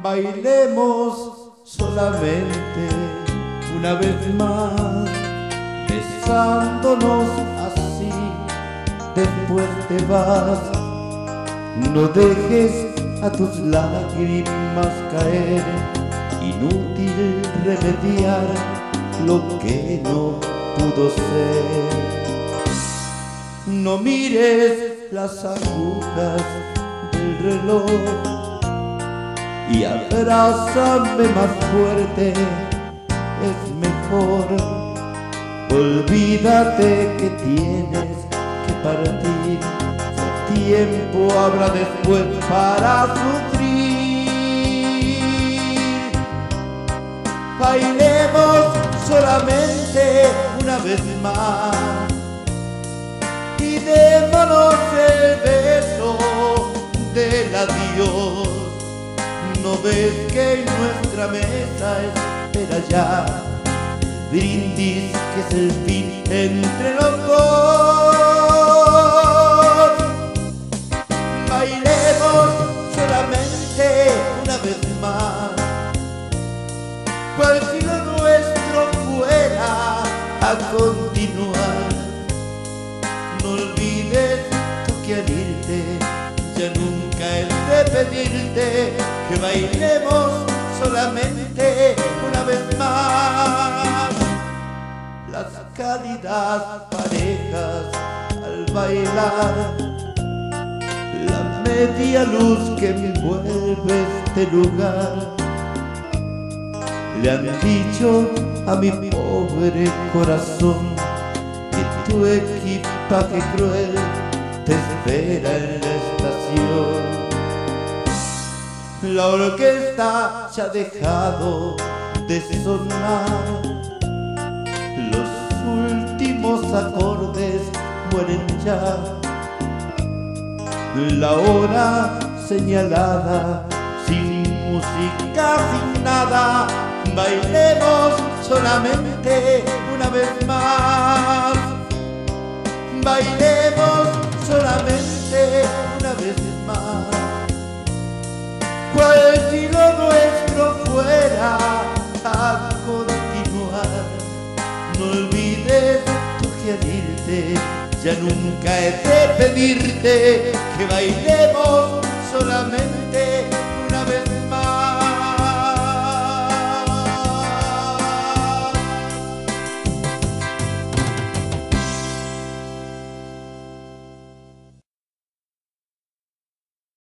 Bailemos solamente una vez más, besándonos así, después te vas. No dejes a tus lágrimas caer, inútil remediar lo que no pudo ser. No mires las agujas del reloj y abrázame más fuerte, es mejor. Olvídate que tienes que partir, tiempo habrá después para sufrir. Bailemos solamente una vez más y démonos el beso del adiós. ¿No ves que en nuestra mesa espera ya brindis, que es el fin entre los dos? Bailemos solamente una vez más, cual si lo nuestro fuera a continuar. No olvides tú que al irte ya nunca he de pedirte que bailemos solamente una vez más. Las cálidas parejas al bailar, la media luz que envuelve este lugar, le han dicho a mi pobre corazón que tu equipaje cruel te espera en la estación. La orquesta ya ha dejado de sonar, los últimos acordes mueren ya. La hora señalada, sin música, sin nada, bailemos solamente una vez más. Bailemos solamente una vez más, cual si lo nuestro fuera a continuar. No olvides tú que al irte ya nunca he de pedirte que bailemos solamente